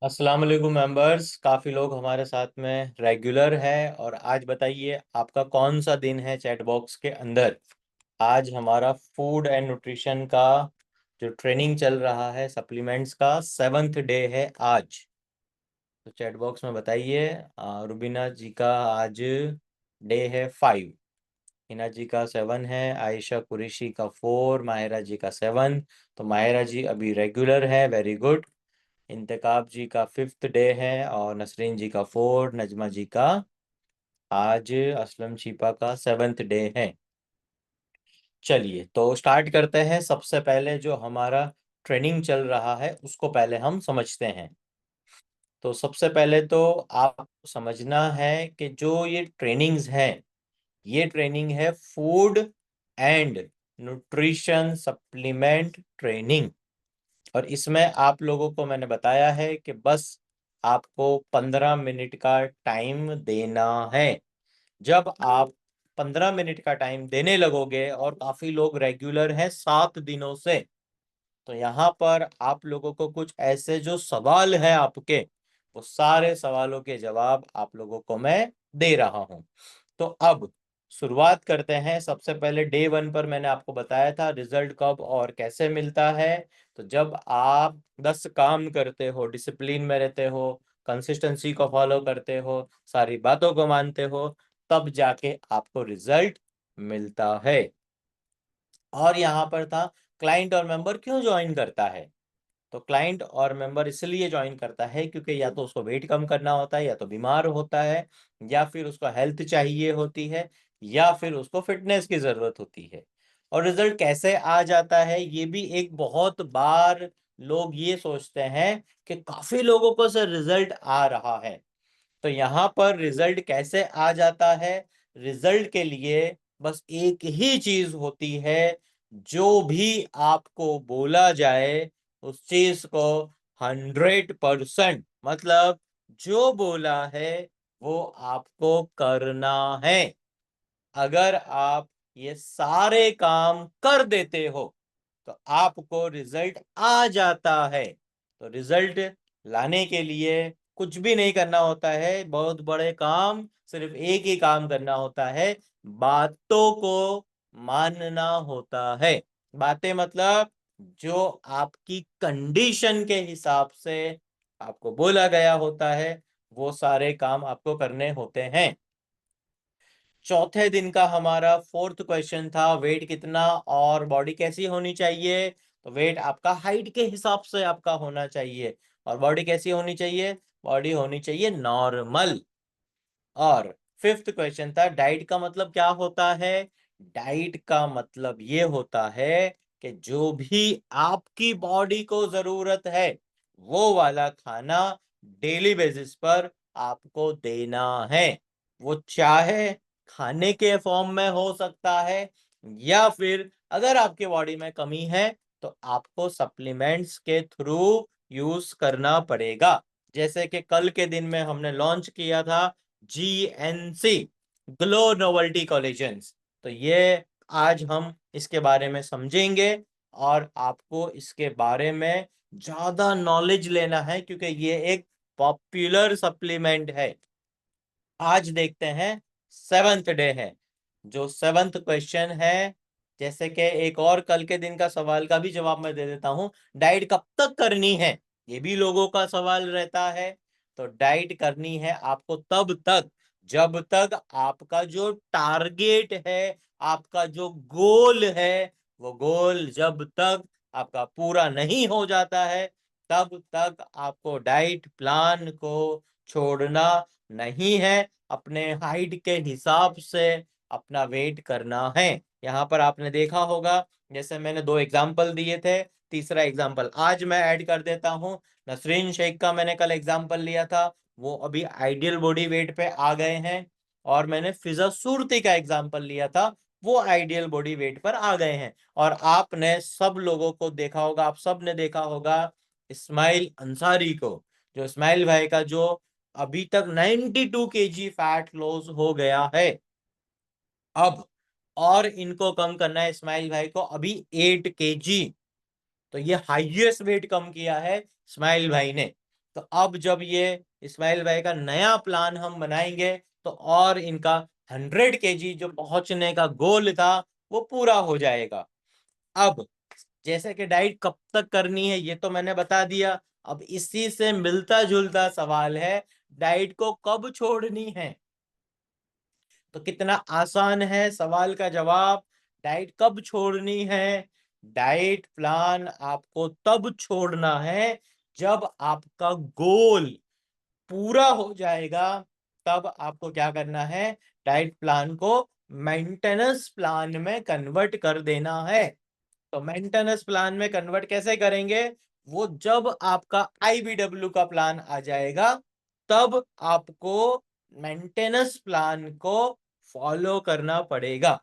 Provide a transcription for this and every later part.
अस्सलाम वालेकुम मेंबर्स। काफ़ी लोग हमारे साथ में रेगुलर है। और आज बताइए आपका कौन सा दिन है चैट बॉक्स के अंदर। आज हमारा फूड एंड न्यूट्रिशन का जो ट्रेनिंग चल रहा है, सप्लीमेंट्स का 7th डे है आज। तो चैट बॉक्स में बताइए। रुबीना जी का आज डे है 5, हिना जी का 7 है, आयशा कुरैशी का 4, माहिरा जी का 7। तो माहिरा जी अभी रेगुलर है, वेरी गुड। इंतकाब जी का 5th डे है और नसरीन जी का 4, नजमा जी का आज, असलम शिपा का 7th डे है। चलिए तो स्टार्ट करते हैं। सबसे पहले जो हमारा ट्रेनिंग चल रहा है उसको पहले हम समझते हैं। तो सबसे पहले तो आपको समझना है कि जो ये ट्रेनिंग्स हैं, ये ट्रेनिंग है food and nutrition supplement training. और इसमें आप लोगों को मैंने बताया है कि बस आपको 15 मिनट का टाइम देना है। जब आप 15 मिनट का टाइम देने लगोगे, और काफी लोग रेगुलर हैं 7 दिनों से, तो यहाँ पर आप लोगों को कुछ ऐसे जो सवाल हैं आपके, वो सारे सवालों के जवाब आप लोगों को मैं दे रहा हूँ। तो अब शुरुआत करते हैं। सबसे पहले डे 1 पर मैंने आपको बताया था रिजल्ट कब और कैसे मिलता है। तो जब आप 10 काम करते हो, डिसिप्लिन में रहते हो, कंसिस्टेंसी को फॉलो करते हो, सारी बातों को मानते हो, तब जाके आपको रिजल्ट मिलता है। और यहाँ पर था क्लाइंट और मेंबर क्यों ज्वाइन करता है। तो क्लाइंट और मेंबर इसलिए ज्वाइन करता है क्योंकि या तो उसको वेट कम करना होता है, या तो बीमार होता है, या फिर उसको हेल्थ चाहिए होती है, या फिर उसको फिटनेस की जरूरत होती है। और रिजल्ट कैसे आ जाता है, ये भी एक बहुत बार लोग ये सोचते हैं कि काफी लोगों को से रिजल्ट आ रहा है। तो यहाँ पर रिजल्ट कैसे आ जाता है, रिजल्ट के लिए बस एक ही चीज होती है। जो भी आपको बोला जाए उस चीज को 100%, मतलब जो बोला है वो आपको करना है। अगर आप ये सारे काम कर देते हो तो आपको रिजल्ट आ जाता है। तो रिजल्ट लाने के लिए कुछ भी नहीं करना होता है, बहुत बड़े काम, सिर्फ एक ही काम करना होता है, बातों को मानना होता है। बातें मतलब जो आपकी कंडीशन के हिसाब से आपको बोला गया होता है, वो सारे काम आपको करने होते हैं। चौथे दिन का हमारा 4th क्वेश्चन था वेट कितना और बॉडी कैसी होनी चाहिए। तो वेट आपका हाइट के हिसाब से आपका होना चाहिए, और बॉडी कैसी होनी चाहिए, बॉडी होनी चाहिए नॉर्मल। और 5th क्वेश्चन था डाइट का मतलब क्या होता है। डाइट का मतलब ये होता है कि जो भी आपकी बॉडी को जरूरत है वो वाला खाना डेली बेसिस पर आपको देना है। वो चाहे खाने के फॉर्म में हो सकता है, या फिर अगर आपकी बॉडी में कमी है तो आपको सप्लीमेंट्स के थ्रू यूज करना पड़ेगा। जैसे कि कल के दिन में हमने लॉन्च किया था GNC, ग्लो नोवेल्टी कोलेजन्स। तो ये आज हम इसके बारे में समझेंगे, और आपको इसके बारे में ज्यादा नॉलेज लेना है क्योंकि ये एक पॉपुलर सप्लीमेंट है। आज देखते हैं 7th डे है। जो 7th क्वेश्चन है, जैसे कि एक और कल के दिन का सवाल का भी जवाब मैं दे देता हूं, डाइट कब तक करनी है, ये भी लोगों का सवाल रहता है। तो डाइट करनी है आपको तब तक जब तक आपका जो टारगेट है, आपका जो गोल है, वो गोल जब तक आपका पूरा नहीं हो जाता है, तब तक आपको डाइट प्लान को छोड़ना नहीं है। अपने हाइट के हिसाब से अपना वेट करना है। यहाँ पर आपने देखा होगा, जैसे मैंने 2 एग्जाम्पल दिए थे, तीसरा एग्जाम्पल आज मैं ऐड कर देता हूँ। नसरीन शेख का मैंने कल एग्जाम्पल लिया था, वो अभी आइडियल बॉडी वेट पे आ गए हैं। और मैंने फिजा सूरती का एग्जाम्पल लिया था, वो आइडियल बॉडी वेट पर आ गए हैं। और आपने सब लोगों को देखा होगा, आप सब ने देखा होगा इस्माइल अंसारी को, जो इस्माइल भाई का जो अभी तक 92 kg फैट लॉस हो गया है। अब और इनको कम करना है इस्माइल भाई को, अभी 8 kg। तो ये हाईएस्ट वेट कम किया है इस्माइल भाई ने। तो अब जब ये इस्माइल भाई का नया प्लान हम बनाएंगे तो और इनका 100 kg जो पहुंचने का गोल था वो पूरा हो जाएगा। अब जैसे कि डाइट कब तक करनी है ये तो मैंने बता दिया। अब इसी से मिलता जुलता सवाल है, डाइट को कब छोड़नी है। तो कितना आसान है सवाल का जवाब, डाइट कब छोड़नी है। डाइट प्लान आपको तब छोड़ना है जब आपका गोल पूरा हो जाएगा, तब आपको क्या करना है, डाइट प्लान को मेंटेनेंस प्लान में कन्वर्ट कर देना है। तो मेंटेनेंस प्लान में कन्वर्ट कैसे करेंगे, वो जब आपका आईबीडब्ल्यू का प्लान आ जाएगा तब आपको मेंटेनेंस प्लान को फॉलो करना पड़ेगा।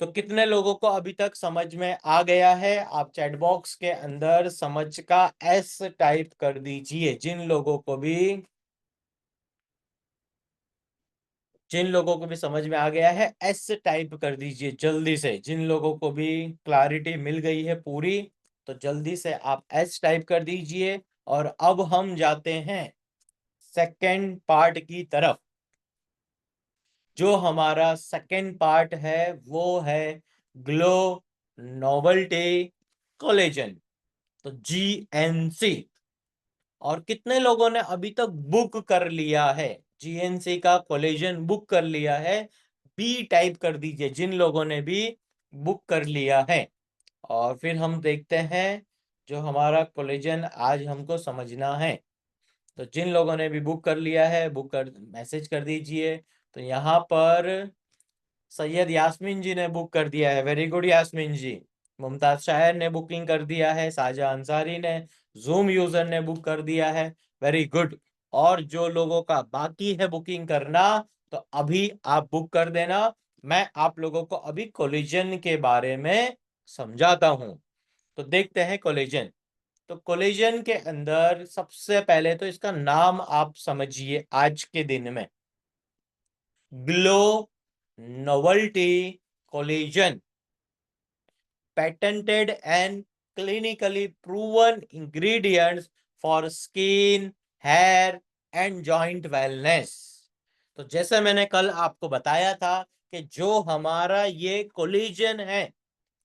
तो कितने लोगों को अभी तक समझ में आ गया है? आप चैट बॉक्स के अंदर समझ का एस टाइप कर दीजिए। जिन लोगों को भी समझ में आ गया है एस टाइप कर दीजिए जल्दी से। जिन लोगों को भी क्लैरिटी मिल गई है पूरी, तो जल्दी से आप एस टाइप कर दीजिए। और अब हम जाते हैं सेकंड पार्ट की तरफ। जो हमारा सेकंड पार्ट है वो है ग्लो नोवेल्टी कोलेजन, तो जीएनसी। और कितने लोगों ने अभी तक बुक कर लिया है, जीएनसी का कोलेजन बुक कर लिया है? बी टाइप कर दीजिए जिन लोगों ने भी बुक कर लिया है। और फिर हम देखते हैं जो हमारा कोलेजन आज हमको समझना है। तो जिन लोगों ने भी बुक कर लिया है, बुक कर मैसेज कर दीजिए। तो यहाँ पर सैयद यास्मीन जी ने बुक कर दिया है, वेरी गुड यास्मीन जी। मुमताज शायर ने बुकिंग कर दिया है, साजा अंसारी ने, जूम यूजर ने बुक कर दिया है, वेरी गुड। और जो लोगों का बाकी है बुकिंग करना, तो अभी आप बुक कर देना। मैं आप लोगों को अभी कोलिजन के बारे में समझाता हूं। तो देखते हैं कोलिजन। तो कोलिजन के अंदर सबसे पहले तो इसका नाम आप समझिए आज के दिन में, glow novelty collision, patented and clinically proven ingredients for skin, hair and joint wellness। तो जैसे मैंने कल आपको बताया था कि जो हमारा ये कोलिजन है,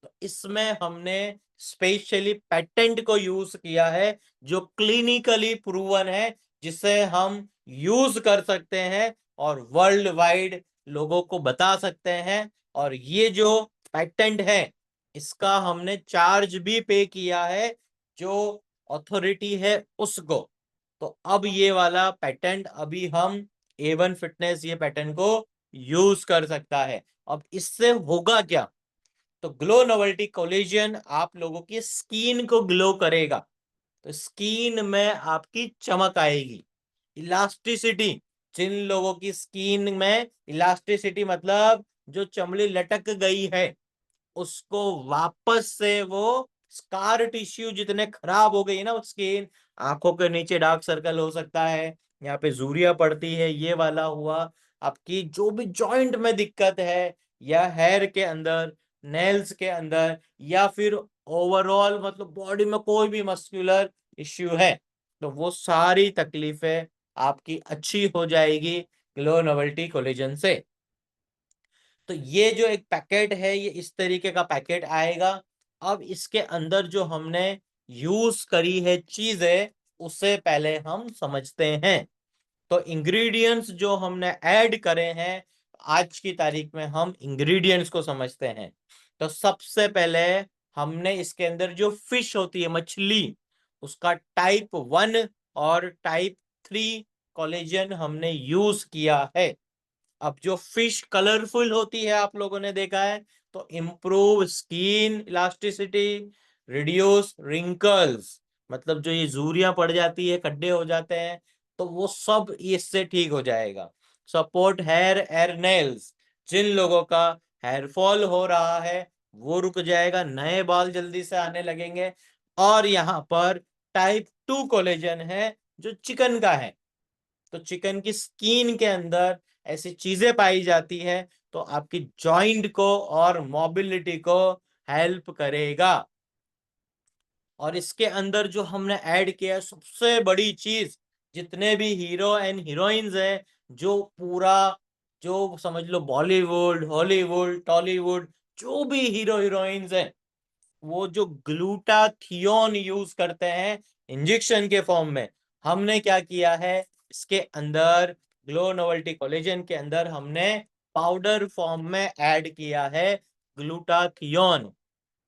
तो इसमें हमने स्पेशली पेटेंट को यूज किया है जो क्लिनिकली प्रूवन है, जिसे हम यूज कर सकते हैं और वर्ल्ड वाइड लोगों को बता सकते हैं। और ये जो पेटेंट है इसका हमने चार्ज भी पे किया है जो अथॉरिटी है उसको। तो अब ये वाला पेटेंट अभी हम A1 फिटनेस ये पेटेंट को यूज कर सकता है। अब इससे होगा क्या, तो ग्लो नोवेल्टी कोलेजन आप लोगों की स्किन को ग्लो करेगा। तो स्किन में आपकी चमक आएगी, इलास्टिसिटी। जिन लोगों की स्किन में इलास्टिसिटी मतलब जो चमड़ी लटक गई है उसको वापस से वो स्कार टिश्यू जितने खराब हो गई है ना स्किन, आंखों के नीचे डार्क सर्कल हो सकता है, यहाँ पे झुर्रियां पड़ती है, ये वाला हुआ। आपकी जो भी जॉइंट में दिक्कत है या हेयर के अंदर, नेल्स के अंदर, या फिर ओवरऑल मतलब बॉडी में कोई भी मस्कुलर इश्यू है, तो वो सारी तकलीफें आपकी अच्छी हो जाएगी ग्लो नोवेल्टी कोलेजन से। तो ये जो एक पैकेट है ये इस तरीके का पैकेट आएगा। अब इसके अंदर जो हमने यूज करी है चीजें उससे पहले हम समझते हैं। तो इंग्रेडिएंट्स जो हमने ऐड करे हैं, आज की तारीख में हम इंग्रेडिएंट्स को समझते हैं। तो सबसे पहले हमने इसके अंदर जो फिश होती है, मछली, उसका टाइप 1 और टाइप 3 कोलेजन हमने यूज किया है। अब जो फिश कलरफुल होती है आप लोगों ने देखा है, तो improve skin elasticity, reduce wrinkles, मतलब जो ये झुर्रियां पड़ जाती है, खड्डे हो जाते हैं, तो वो सब इससे ठीक हो जाएगा। सपोर्ट हेयर एयर नेल्स, जिन लोगों का हेयर फॉल हो रहा है वो रुक जाएगा, नए बाल जल्दी से आने लगेंगे। और यहाँ पर टाइप 2 कोलेजन है जो चिकन का है। तो चिकन की स्किन के अंदर ऐसी चीजें पाई जाती है तो आपकी जॉइंट को और मोबिलिटी को हेल्प करेगा। और इसके अंदर जो हमने ऐड किया है सबसे बड़ी चीज, जितने भी हीरो एंड हीरोइंस हैं, जो पूरा, जो समझ लो बॉलीवुड, हॉलीवुड, टॉलीवुड, जो भी हीरो हीरोइंस हैं, वो जो ग्लूटाथियोन यूज करते हैं इंजेक्शन के फॉर्म में, हमने क्या किया है इसके अंदर, ग्लो नोवेल्टी कोलेजन के अंदर हमने पाउडर फॉर्म में ऐड किया है ग्लूटाथियोन,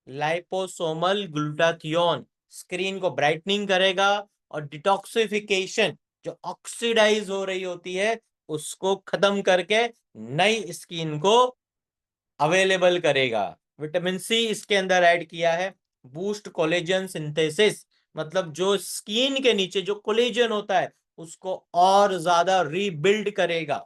लाइपोसोमल ग्लूटाथियोन। स्क्रीन को ब्राइटनिंग करेगा और डिटॉक्सिफिकेशन, जो ऑक्सीडाइज हो रही होती है उसको खत्म करके नई स्किन को अवेलेबल करेगा। विटामिन सी इसके अंदर ऐड किया है, बूस्ट कोलेजन सिंथेसिस, मतलब जो स्किन के नीचे जो कोलेजन होता है उसको और ज्यादा रीबिल्ड करेगा।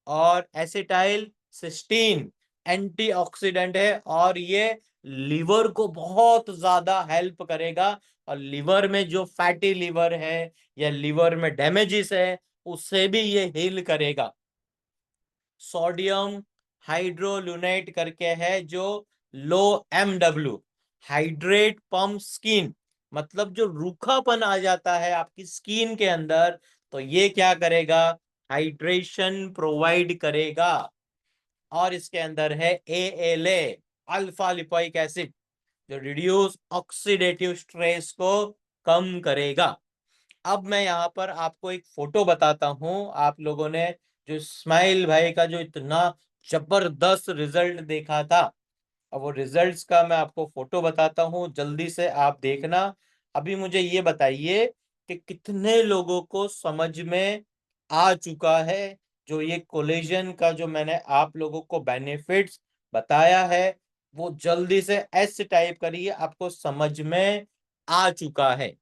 और एसिटाइल सिस्टीन एंटीऑक्सीडेंट है और ये लिवर को बहुत ज्यादा हेल्प करेगा, और लिवर में जो फैटी लिवर है या लिवर में डैमेजेस है उससे भी ये हील करेगा। सोडियम हाइड्रोलुनेट करके है जो लो MW, हाइड्रेट पम्प स्किन, मतलब जो रूखापन आ जाता है आपकी स्किन के अंदर, तो ये क्या करेगा, हाइड्रेशन प्रोवाइड करेगा। और इसके अंदर है ALA, अल्फा लिपोइक एसिड, जो रिड्यूस ऑक्सीडेटिव स्ट्रेस को कम करेगा। अब मैं यहाँ पर आपको एक फोटो बताता हूँ। आप लोगों ने जो इस्माइल भाई का जो इतना जबरदस्त रिजल्ट देखा था, अब वो रिजल्ट्स का मैं आपको फोटो बताता हूँ, जल्दी से आप देखना। अभी मुझे ये बताइए कि कितने लोगों को समझ में आ चुका है जो ये कोलेजन का जो मैंने आप लोगों को बेनिफिट्स बताया है, वो जल्दी से एस टाइप करिए, आपको समझ में आ चुका है।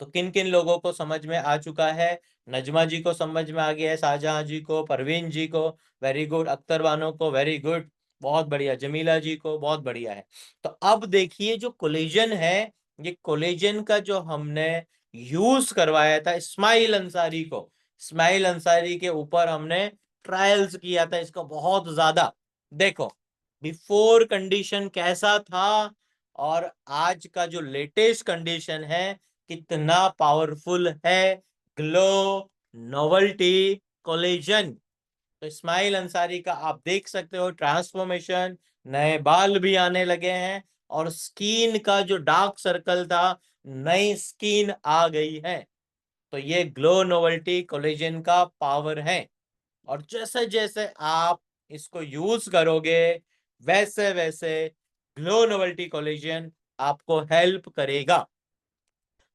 तो किन किन लोगों को समझ में आ चुका है? नजमा जी को समझ में आ गया है, शाहजहां जी को, परवीन जी को, वेरी गुड, अख्तर बानो को, वेरी गुड, बहुत बढ़िया, जमीला जी को, बहुत बढ़िया है। तो अब देखिए जो कोलेजन है, ये कोलेजन का जो हमने यूज करवाया था इस्माइल अंसारी को, इस्माइल अंसारी के ऊपर हमने ट्रायल्स किया था इसका बहुत ज्यादा। देखो बिफोर कंडीशन कैसा था और आज का जो लेटेस्ट कंडीशन है कितना पावरफुल है ग्लो नोवेल्टी कोलेजन। तो इस्माइल अंसारी का आप देख सकते हो ट्रांसफॉर्मेशन, नए बाल भी आने लगे हैं और स्किन का जो डार्क सर्कल था, नई स्किन आ गई है। तो ये ग्लो नोवेल्टी कोलेजन का पावर है। और जैसे जैसे आप इसको यूज करोगे वैसे वैसे ग्लो नोवेल्टी कोलेजन आपको हेल्प करेगा।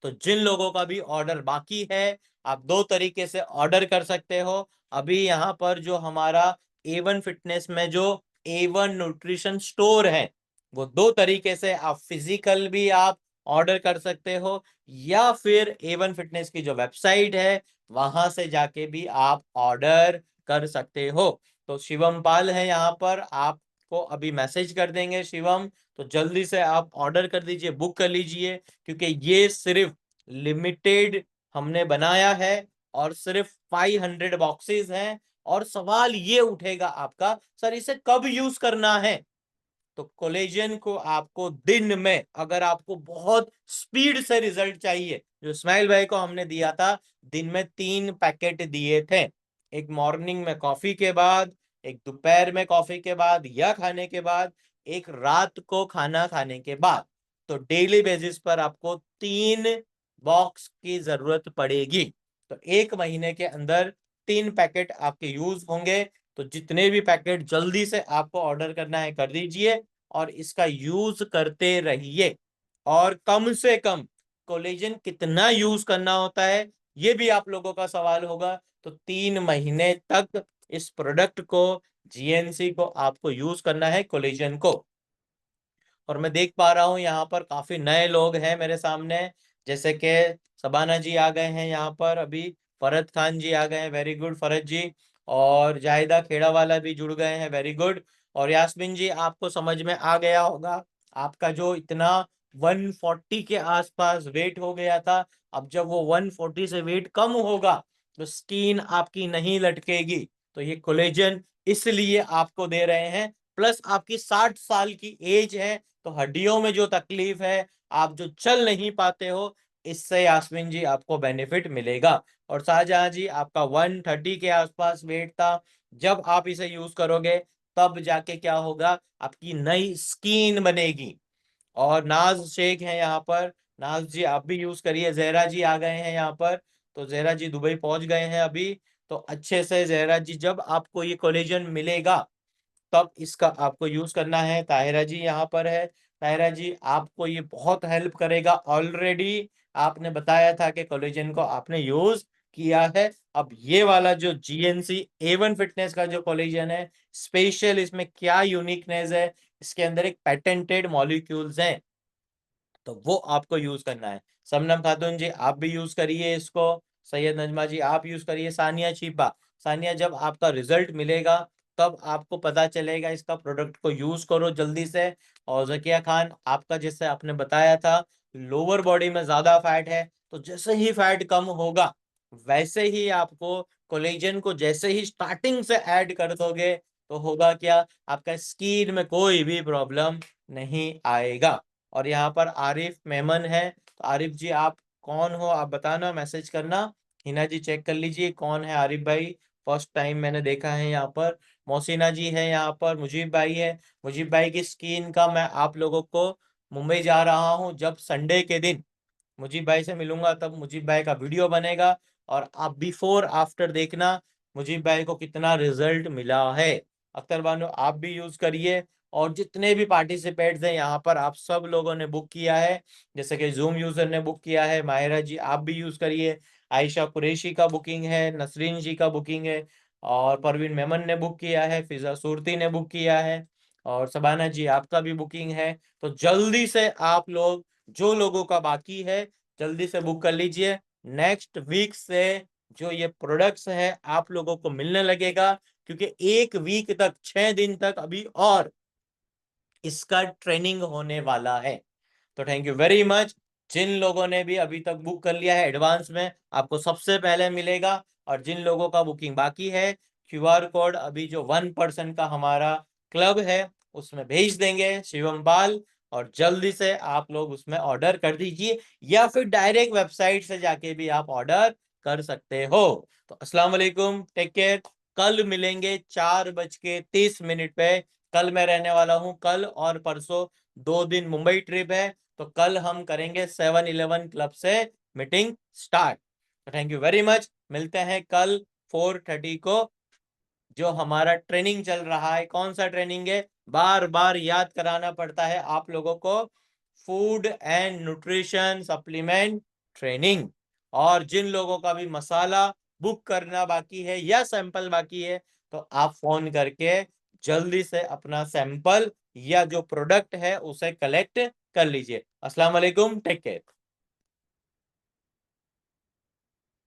तो जिन लोगों का भी ऑर्डर बाकी है, आप दो तरीके से ऑर्डर कर सकते हो। अभी यहाँ पर जो हमारा A1 फिटनेस में जो A1 न्यूट्रिशन स्टोर है, वो दो तरीके से, आप फिजिकल भी आप ऑर्डर कर सकते हो, या फिर A1 फिटनेस की जो वेबसाइट है वहां से जाके भी आप ऑर्डर कर सकते हो। तो शिवम पाल है यहाँ पर, आपको अभी मैसेज कर देंगे शिवम, तो जल्दी से आप ऑर्डर कर दीजिए, बुक कर लीजिए, क्योंकि ये सिर्फ लिमिटेड हमने बनाया है और सिर्फ 500 बॉक्सेस हैं। और सवाल ये उठेगा आपका, सर इसे कब यूज करना है? तो कोलेजन को आपको दिन में, अगर आपको बहुत स्पीड से रिजल्ट चाहिए, जो इस्माइल भाई को हमने दिया था, दिन में 3 पैकेट दिए थे, एक मॉर्निंग में कॉफी के बाद, एक दोपहर में कॉफी के बाद या खाने के बाद, एक रात को खाना खाने के बाद। तो डेली बेसिस पर आपको 3 बॉक्स की जरूरत पड़ेगी। तो 1 महीने के अंदर 3 पैकेट आपके यूज होंगे। तो जितने भी पैकेट जल्दी से आपको ऑर्डर करना है कर दीजिए और इसका यूज करते रहिए। और कम से कम कोलेजन कितना यूज करना होता है ये भी आप लोगों का सवाल होगा। तो 3 महीने तक इस प्रोडक्ट को, GNC को आपको यूज करना है कोलेजन को। और मैं देख पा रहा हूँ यहाँ पर काफी नए लोग हैं मेरे सामने, जैसे कि सबाना जी आ गए हैं यहाँ पर अभी, फरहत खान जी आ गए हैं, वेरी गुड फरहत जी, और जाहिदा खेड़ा वाला भी जुड़ गए हैं, वेरी गुड। और यास्मीन जी आपको समझ में आ गया होगा, आपका जो इतना 140 के आसपास वेट हो गया था, अब जब वो 140 से वेट कम होगा तो स्किन आपकी नहीं लटकेगी। तो ये कोलेजन इसलिए आपको दे रहे हैं। प्लस आपकी 60 साल की एज है, तो हड्डियों में जो तकलीफ है, आप जो चल नहीं पाते हो, इससे यास्मीन जी आपको बेनिफिट मिलेगा। और शाहजहां जी, आपका 130 के आसपास वेट था, जब आप इसे यूज करोगे तब जाके क्या होगा, आपकी नई स्किन बनेगी। और नाज शेख है यहाँ पर, नाज जी आप भी यूज करिए। जहरा जी आ गए हैं यहाँ पर, तो जहरा जी दुबई पहुंच गए हैं अभी। तो अच्छे से जहरा जी, जब आपको ये कोलेजन मिलेगा तब इसका आपको यूज करना है। ताहिरा जी यहाँ पर है, ताहिरा जी आपको ये बहुत हेल्प करेगा। ऑलरेडी आपने बताया था कि कोलेजन को आपने यूज किया है। अब ये वाला जो जीएनसी A1 फिटनेस का जो कोलेजन है, स्पेशल इसमें क्या यूनिकनेस है, इसके अंदर एक पेटेंटेड मॉलिक्यूल्स हैं, तो वो आपको यूज करना है। शबनम खातून जी आप भी यूज करिए इसको। सैयद नजमा जी आप यूज करिए। सानिया छिपा, सानिया जब आपका रिजल्ट मिलेगा तब आपको पता चलेगा, इसका प्रोडक्ट को यूज करो जल्दी से। और जकिया खान, आपका जैसे आपने बताया था लोअर बॉडी में ज्यादा फैट है, तो जैसे ही फैट कम होगा वैसे ही आपको कोलेजन को जैसे ही स्टार्टिंग से ऐड कर दोगे तो होगा क्या, आपका स्किन में कोई भी प्रॉब्लम नहीं आएगा। और यहाँ पर आरिफ मेमन है, तो आरिफ जी आप कौन हो, आप बताना, मैसेज करना। हिना जी चेक कर लीजिए कौन है आरिफ भाई, फर्स्ट टाइम मैंने देखा है यहाँ पर। मोहसिना जी है यहाँ पर, मुजीब भाई है। मुजीब भाई की स्किन का मैं आप लोगों को, मुंबई जा रहा हूँ जब संडे के दिन मुजीब भाई से मिलूंगा, तब मुजीब भाई का वीडियो बनेगा और आप बिफोर आफ्टर देखना मुजीब भाई को कितना रिजल्ट मिला है। अख्तर बानो आप भी यूज करिए। और जितने भी पार्टिसिपेट्स हैं यहाँ पर, आप सब लोगों ने बुक किया है, जैसे कि जूम यूजर ने बुक किया है, माहिरा जी आप भी यूज करिए। आयशा कुरैशी का बुकिंग है, नसरीन जी का बुकिंग है, और परवीन मेमन ने बुक किया है, फिजा सूरती ने बुक किया है, और सबाना जी आपका भी बुकिंग है। तो जल्दी से आप लोग, जो लोगों का बाकी है, जल्दी से बुक कर लीजिए। नेक्स्ट वीक से जो ये प्रोडक्ट्स है आप लोगों को मिलने लगेगा, क्योंकि एक वीक तक, 6 दिन तक अभी और इसका ट्रेनिंग होने वाला है। तो थैंक यू वेरी मच। जिन लोगों ने भी अभी तक बुक कर लिया है एडवांस में, आपको सबसे पहले मिलेगा। और जिन लोगों का बुकिंग बाकी है, क्यूआर कोड अभी जो 1% का हमारा क्लब है उसमें भेज देंगे, शिवम पाल। और जल्दी से आप लोग उसमें ऑर्डर कर दीजिए, या फिर डायरेक्ट वेबसाइट से जाके भी आप ऑर्डर कर सकते हो। तो अस्सलाम वालेकुम, टेक केयर। कल मिलेंगे 4:30 पे। कल मैं रहने वाला हूँ, कल और परसों 2 दिन मुंबई ट्रिप है, तो कल हम करेंगे 7-Eleven क्लब से मीटिंग स्टार्ट। तो थैंक यू वेरी मच, मिलते हैं कल 4:30 को। जो हमारा ट्रेनिंग चल रहा है, कौन सा ट्रेनिंग है, बार बार याद कराना पड़ता है आप लोगों को, food and nutrition supplement training. और जिन लोगों का भी मसाला बुक करना बाकी है या सैंपल बाकी है, तो आप फोन करके जल्दी से अपना सैंपल या जो प्रोडक्ट है उसे कलेक्ट कर लीजिए। अस्सलाम वालेकुम, टेक केयर।